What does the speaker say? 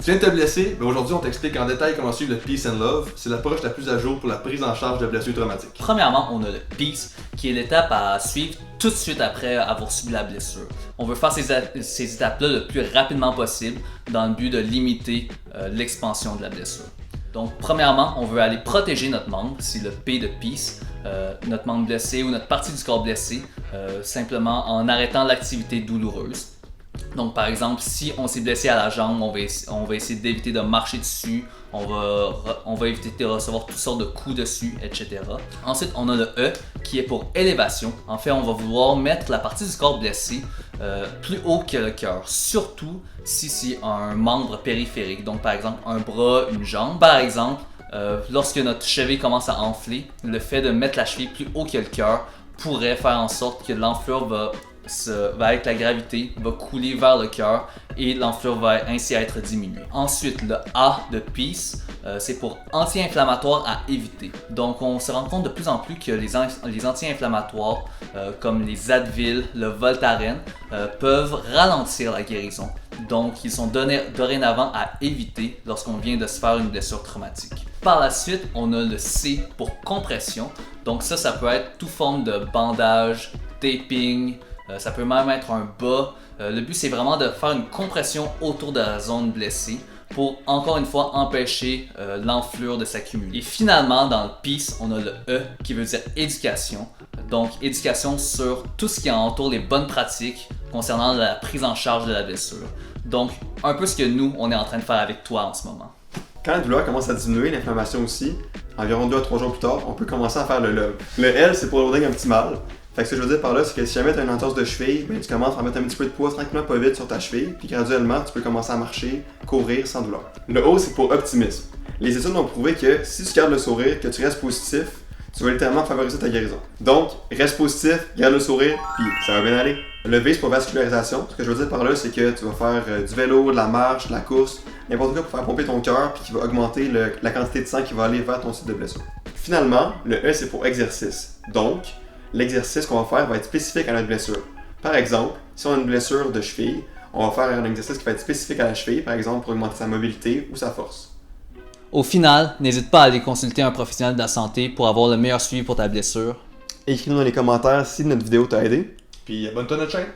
Tu viens de te blesser, mais aujourd'hui on t'explique en détail comment suivre le Peace and Love. C'est l'approche la plus à jour pour la prise en charge de blessures traumatiques. Premièrement, on a le Peace, qui est l'étape à suivre tout de suite après avoir subi la blessure. On veut faire ces étapes-là le plus rapidement possible dans le but de limiter l'expansion de la blessure. Donc, premièrement, on veut aller protéger notre membre, c'est le P de Peace, notre membre blessé ou notre partie du corps blessé, simplement en arrêtant l'activité douloureuse. Donc, par exemple, si on s'est blessé à la jambe, on va essayer d'éviter de marcher dessus, on va éviter de recevoir toutes sortes de coups dessus, etc. Ensuite, on a le E qui est pour élévation. En fait, on va vouloir mettre la partie du corps blessé plus haut que le cœur, surtout si c'est un membre périphérique, donc par exemple un bras, une jambe. Par exemple, lorsque notre cheville commence à enfler, le fait de mettre la cheville plus haut que le cœur pourrait faire en sorte que l'enflure va avec la gravité, va couler vers le cœur et l'enflure va ainsi être diminuée. Ensuite, le A de Peace, c'est pour anti-inflammatoire à éviter. Donc, on se rend compte de plus en plus que les anti-inflammatoires, comme les Advil, le Voltaren, peuvent ralentir la guérison. Donc, ils sont dorénavant à éviter lorsqu'on vient de se faire une blessure traumatique. Par la suite, on a le C pour compression. Donc ça peut être toute forme de bandage, taping, ça peut même être un bas. Le but, c'est vraiment de faire une compression autour de la zone blessée pour, encore une fois, empêcher l'enflure de s'accumuler. Et finalement, dans le Peace, on a le E qui veut dire éducation. Donc, éducation sur tout ce qui entoure les bonnes pratiques concernant la prise en charge de la blessure. Donc, un peu ce que nous, on est en train de faire avec toi en ce moment. Quand la douleur commence à diminuer, l'inflammation aussi, environ 2 à 3 jours plus tard, on peut commencer à faire le love. Le L, c'est pour loading un petit mal. Fait que ce que je veux dire par là, c'est que si jamais tu as une entorse de cheville, ben, tu commences à mettre un petit peu de poids tranquillement pas vite sur ta cheville, puis graduellement, tu peux commencer à marcher, courir sans douleur. Le O, c'est pour optimisme. Les études ont prouvé que si tu gardes le sourire, que tu restes positif, tu vas littéralement favoriser ta guérison. Donc, reste positif, garde le sourire, puis ça va bien aller. Le V, c'est pour vascularisation. Ce que je veux dire par là, c'est que tu vas faire du vélo, de la marche, de la course, n'importe quoi pour faire pomper ton cœur, puis qui va augmenter la quantité de sang qui va aller vers ton site de blessure. Finalement, le E, c'est pour exercice. Donc, l'exercice qu'on va faire va être spécifique à notre blessure. Par exemple, si on a une blessure de cheville, on va faire un exercice qui va être spécifique à la cheville, par exemple pour augmenter sa mobilité ou sa force. Au final, n'hésite pas à aller consulter un professionnel de la santé pour avoir le meilleur suivi pour ta blessure. Écris-nous dans les commentaires si notre vidéo t'a aidé. Puis abonne-toi à notre chaîne.